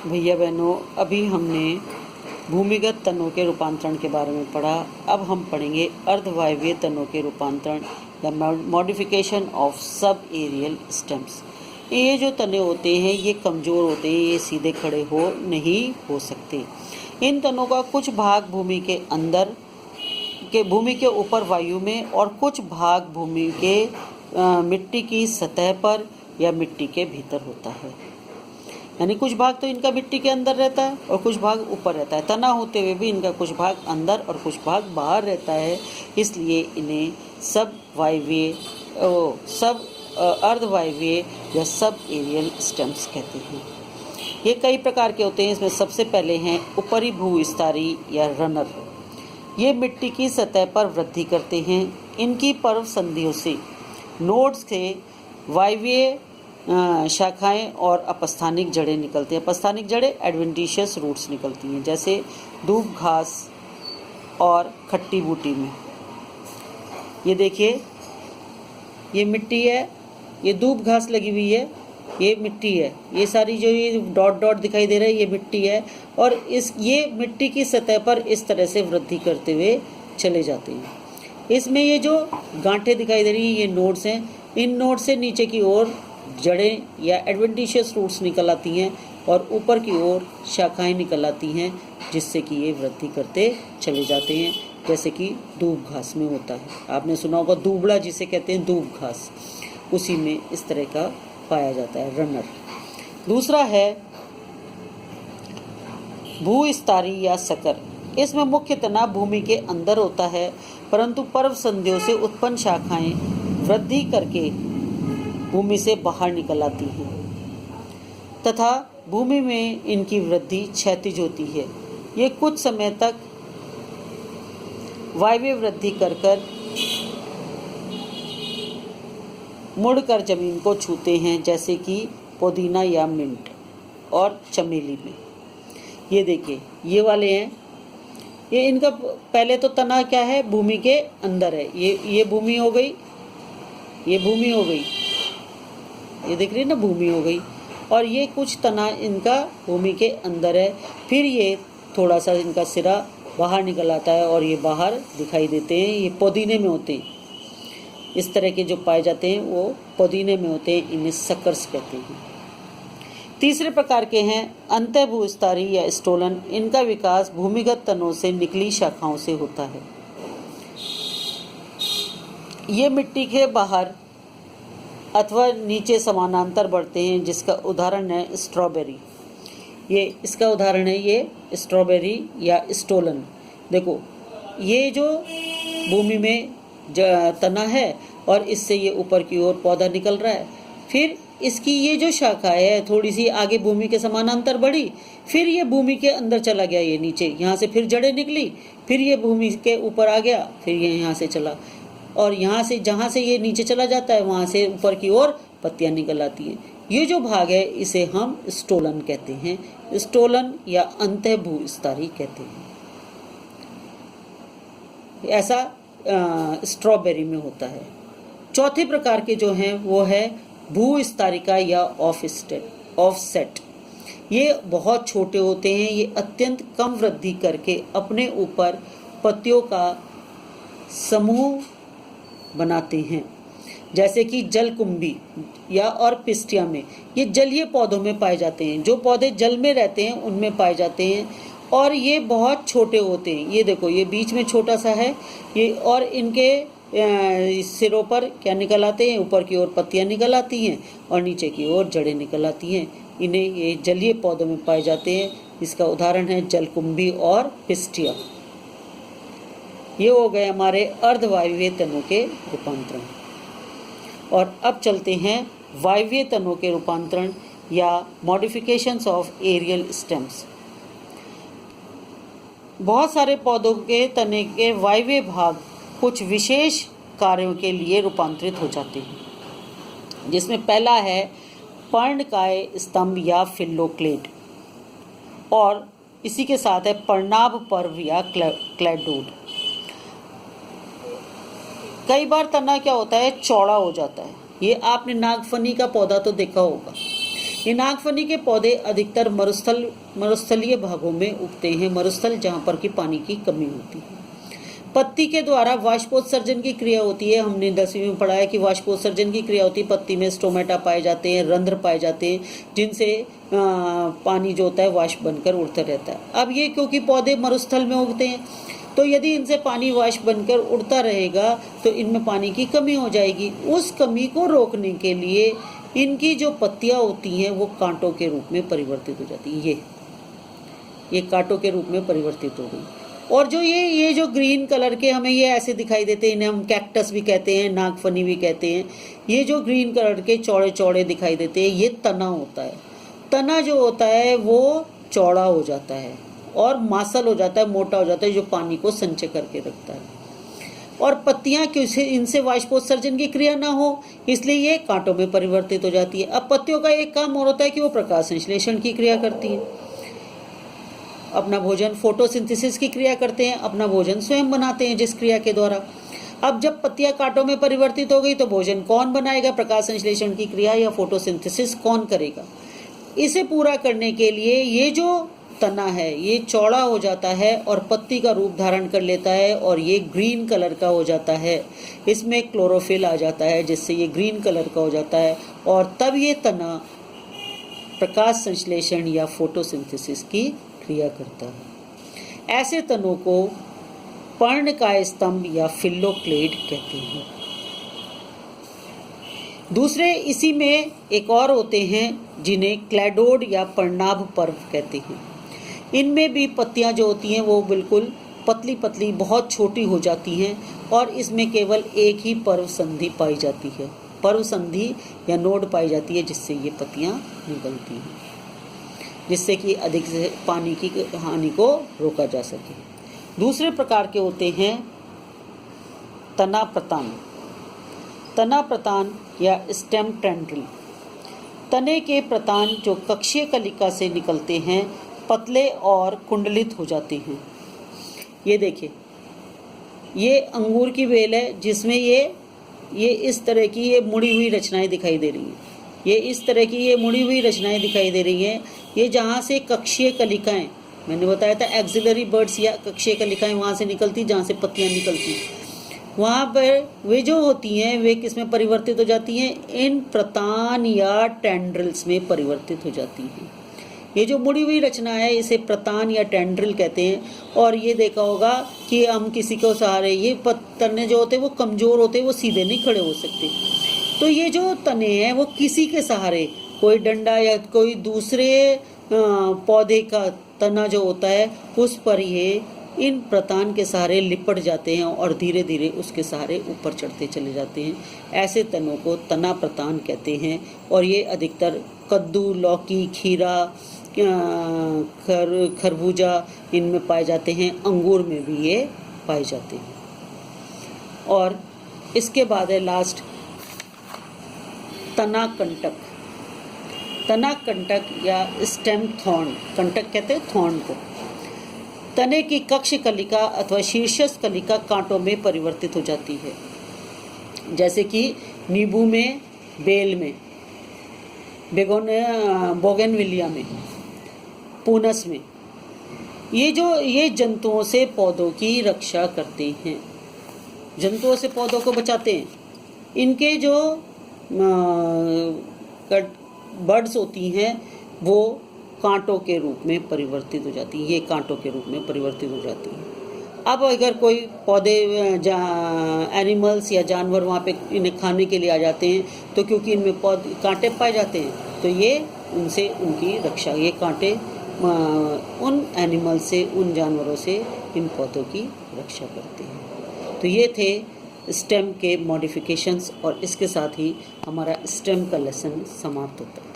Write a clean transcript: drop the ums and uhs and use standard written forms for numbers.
भैया बहनों, अभी हमने भूमिगत तनों के रूपांतरण के बारे में पढ़ा। अब हम पढ़ेंगे अर्धवायवीय तनों के रूपांतरण या modification of subaerial stems. ये जो तने होते हैं ये कमज़ोर होते हैं, ये सीधे खड़े हो नहीं हो सकते। इन तनों का कुछ भाग भूमि के ऊपर वायु में और कुछ भाग भूमि के मिट्टी की सतह पर या मिट्टी के भीतर होता है। यानी कुछ भाग तो इनका मिट्टी के अंदर रहता है और कुछ भाग ऊपर रहता है। तना होते हुए भी इनका कुछ भाग अंदर और कुछ भाग बाहर रहता है, इसलिए इन्हें सब अर्धवायवीय या सब एरियल स्टेम्स कहते हैं। ये कई प्रकार के होते हैं। इसमें सबसे पहले हैं ऊपरी भूविस्तारी या रनर। ये मिट्टी की सतह पर वृद्धि करते हैं। इनकी पर्व संधियों से नोड्स से वायवीय शाखाएं और अपस्थानिक जड़ें निकलती हैं। अपस्थानिक जड़ें एडवेंटिशियस रूट्स निकलती हैं, जैसे दूब घास और खट्टी बूटी में। ये देखिए, ये मिट्टी है, ये दूब घास लगी हुई है, ये मिट्टी है। ये सारी जो ये डॉट डॉट दिखाई दे रहा है ये मिट्टी है, और ये मिट्टी की सतह पर इस तरह से वृद्धि करते हुए चले जाते हैं। इसमें ये जो गांठें दिखाई दे रही हैं ये नोड्स हैं। इन नोड से नीचे की ओर जड़ें या एडवेंटिशियस रूट्स निकल आती हैं और ऊपर की ओर शाखाएं निकल आती हैं, जिससे कि ये वृद्धि करते चले जाते हैं, जैसे कि दूब घास में होता है। आपने सुना होगा दूबड़ा जिसे कहते हैं दूब घास, उसी में इस तरह का पाया जाता है रनर। दूसरा है भूविस्तारी या सकर। इसमें मुख्य तना भूमि के अंदर होता है, परंतु पर्व संधियों से उत्पन्न शाखाएं वृद्धि करके भूमि से बाहर निकल आती हैं तथा भूमि में इनकी वृद्धि क्षैतिज होती है। ये कुछ समय तक वायवीय वृद्धि कर मुड़कर जमीन को छूते हैं, जैसे कि पुदीना या मिंट और चमेली में। ये देखिए, ये वाले हैं। ये इनका पहले तो तना क्या है, भूमि के अंदर है। ये भूमि हो गई, ये भूमि हो गई, ये देख रही है ना, भूमि हो गई। और ये कुछ तना इनका भूमि के अंदर है। फिर ये थोड़ा सा इनका सिरा बाहर निकल आता है और ये बाहर दिखाई देते हैं। ये पुदीने में होते हैं। इस तरह के जो पाए जाते हैं वो पुदीने में होते हैं। इन्हें सकर्स कहते हैं। तीसरे प्रकार के हैं अंतःभूविस्तारी या स्टोलन। इनका विकास भूमिगत तनों से निकली शाखाओं से होता है। ये मिट्टी के बाहर अथवा नीचे समानांतर बढ़ते हैं, जिसका उदाहरण है स्ट्रॉबेरी। ये इसका उदाहरण है, ये स्ट्रॉबेरी या स्टोलन। देखो, ये जो भूमि में तना है और इससे ये ऊपर की ओर पौधा निकल रहा है। फिर इसकी ये जो शाखा है थोड़ी सी आगे भूमि के समानांतर बढ़ी, फिर ये भूमि के अंदर चला गया, ये नीचे, यहाँ से फिर जड़ें निकली, फिर ये भूमि के ऊपर आ गया, फिर ये यहाँ से चला, और यहाँ से जहाँ से ये नीचे चला जाता है वहाँ से ऊपर की ओर पत्तियाँ निकल आती हैं। ये जो भाग है इसे हम स्टोलन कहते हैं, स्टोलन या अंतःभूविस्तारी कहते हैं। ऐसा स्ट्रॉबेरी में होता है। चौथे प्रकार के जो हैं वो है भूविस्तारिका या ऑफसेट। ये बहुत छोटे होते हैं। ये अत्यंत कम वृद्धि करके अपने ऊपर पत्तियों का समूह बनाते हैं, जैसे कि जलकुंभी या और पिस्टिया में। ये जलीय पौधों में पाए जाते हैं। जो पौधे जल में रहते हैं उनमें पाए जाते हैं, और ये बहुत छोटे होते हैं। ये देखो, ये बीच में छोटा सा है ये, और इनके सिरों पर क्या निकल आते हैं, ऊपर की ओर पत्तियां निकल आती हैं और नीचे की ओर जड़ें निकल आती हैं। इन्हें ये जलीय पौधों में पाए जाते हैं। इसका उदाहरण है जलकुंभी और पिस्टिया। ये हो गए हमारे अर्धवायवीय तनों के रूपांतरण। और अब चलते हैं वायवीय तनों के रूपांतरण या मॉडिफिकेशंस ऑफ एरियल स्टेम्स। बहुत सारे पौधों के तने के वायवीय भाग कुछ विशेष कार्यों के लिए रूपांतरित हो जाते हैं, जिसमें पहला है पर्णकाय स्तंभ या फिल्लोक्लेड, और इसी के साथ है पर्णाभ पर्व या क्लैडोड। कई बार तना क्या होता है, चौड़ा हो जाता है। ये आपने नागफनी का पौधा तो देखा होगा, ये नागफनी के पौधे अधिकतर मरुस्थलीय भागों में उगते हैं, मरुस्थल जहाँ पर की पानी की कमी होती है। पत्ती के द्वारा वाष्पोत्सर्जन की क्रिया होती है। हमने 10वीं में पढ़ा है कि वाष्पोत्सर्जन की क्रिया होती है। पत्ती में स्टोमेटा पाए जाते हैं, रंध्र पाए जाते हैं, जिनसे पानी जो होता है वाष्प बनकर उड़ता रहता है। अब ये क्योंकि पौधे मरुस्थल में उगते हैं, तो यदि इनसे पानी वाष्प बनकर उड़ता रहेगा तो इनमें पानी की कमी हो जाएगी। उस कमी को रोकने के लिए इनकी जो पत्तियां होती हैं वो कांटों के रूप में परिवर्तित हो जाती है। ये कांटों के रूप में परिवर्तित हो गई। और जो ये जो ग्रीन कलर के हमें ये ऐसे दिखाई देते हैं, इन्हें हम कैक्टस भी कहते हैं, नागफनी भी कहते हैं। ये जो ग्रीन कलर के चौड़े चौड़े दिखाई देते हैं, ये तना होता है। तना जो होता है वो चौड़ा हो जाता है और मासल हो जाता है, मोटा हो जाता है, जो पानी को संचय करके रखता है। और पत्तियां इनसे वाष्पोत्सर्जन की क्रिया ना हो, इसलिए ये कांटों में परिवर्तित हो जाती है। अब पत्तियों का एक काम और होता है कि वो प्रकाश संश्लेषण की क्रिया करती है, अपना भोजन फोटोसिंथेसिस की क्रिया करते हैं, अपना भोजन स्वयं बनाते हैं जिस क्रिया के द्वारा। अब जब पत्तियां कांटों में परिवर्तित हो गई तो भोजन कौन बनाएगा? प्रकाश संश्लेषण की क्रिया या फोटोसिंथेसिस कौन करेगा? इसे पूरा करने के लिए ये जो तना है ये चौड़ा हो जाता है और पत्ती का रूप धारण कर लेता है और ये ग्रीन कलर का हो जाता है। इसमें क्लोरोफिल आ जाता है जिससे ये ग्रीन कलर का हो जाता है और तब ये तना प्रकाश संश्लेषण या फोटोसिंथेसिस की क्रिया करता है। ऐसे तनों को पर्णकाय स्तंभ या फिल्लोक्लेड कहते हैं। दूसरे इसी में एक और होते हैं जिन्हें क्लैडोड या पर्णाभ पर्व कहते हैं। इनमें भी पत्तियां जो होती हैं वो बिल्कुल पतली पतली बहुत छोटी हो जाती हैं और इसमें केवल एक ही पर्व संधि पाई जाती है, पर्व संधि या नोड पाई जाती है, जिससे ये पत्तियां निकलती हैं, जिससे कि अधिक से पानी की हानि को रोका जा सके। दूसरे प्रकार के होते हैं तना प्रतान। तना प्रतान या स्टेम टेंड्रिल। तने के प्रतान जो कक्षीय कलिका से निकलते हैं पतले और कुंडलित हो जाते हैं। ये देखिए, ये अंगूर की बेल है जिसमें ये इस तरह की ये मुड़ी हुई रचनाएं दिखाई दे रही हैं। ये इस तरह की ये मुड़ी हुई रचनाएं दिखाई दे रही हैं। ये जहाँ से कक्षीय कलिकाएं, मैंने बताया था एक्सिलरी बर्ड्स या कक्षीय कलिकाएं वहाँ से निकलती, जहाँ से पत्तियाँ निकलती, वहाँ पर वे जो होती हैं वे किस में परिवर्तित हो जाती हैं? इन प्रतान या टेंड्रिल्स में परिवर्तित हो जाती हैं। ये जो मुड़ी हुई रचना है इसे प्रतान या टेंड्रिल कहते हैं। और ये देखा होगा कि हम किसी को सहारे, ये तने जो होते हैं वो कमज़ोर होते हैं, वो सीधे नहीं खड़े हो सकते, तो ये जो तने हैं वो किसी के सहारे, कोई डंडा या कोई दूसरे पौधे का तना जो होता है उस पर ये इन प्रतान के सहारे लिपट जाते हैं और धीरे धीरे उसके सहारे ऊपर चढ़ते चले जाते हैं। ऐसे तनों को तना प्रतान कहते हैं और ये अधिकतर कद्दू, लौकी, खीरा, खरबूजा इनमें पाए जाते हैं। अंगूर में भी ये पाए जाते हैं। और इसके बाद है लास्ट तना कंटक। तना कंटक या स्टेम थॉर्न, कंटक कहते हैं थॉर्न को। तने की कक्ष कलिका अथवा शीर्षस्थ कलिका कांटों में परिवर्तित हो जाती है, जैसे कि नींबू में, बेल में, बोगनविलिया में, पूनस में। ये जंतुओं से पौधों की रक्षा करते हैं, जंतुओं से पौधों को बचाते हैं। इनके जो बर्ड्स होती हैं वो कांटों के रूप में परिवर्तित हो जाती है, ये कांटों के रूप में परिवर्तित हो जाती है। अब अगर कोई पौधे एनिमल्स या जानवर वहाँ पे इन्हें खाने के लिए आ जाते हैं तो क्योंकि इनमें पौधे कांटे पाए जाते हैं तो ये उनसे उनकी रक्षा, ये कांटे उन एनिमल से, उन जानवरों से इन पौधों की रक्षा करते हैं। तो ये थे स्टेम के मॉडिफिकेशंस और इसके साथ ही हमारा स्टेम का लेसन समाप्त होता है।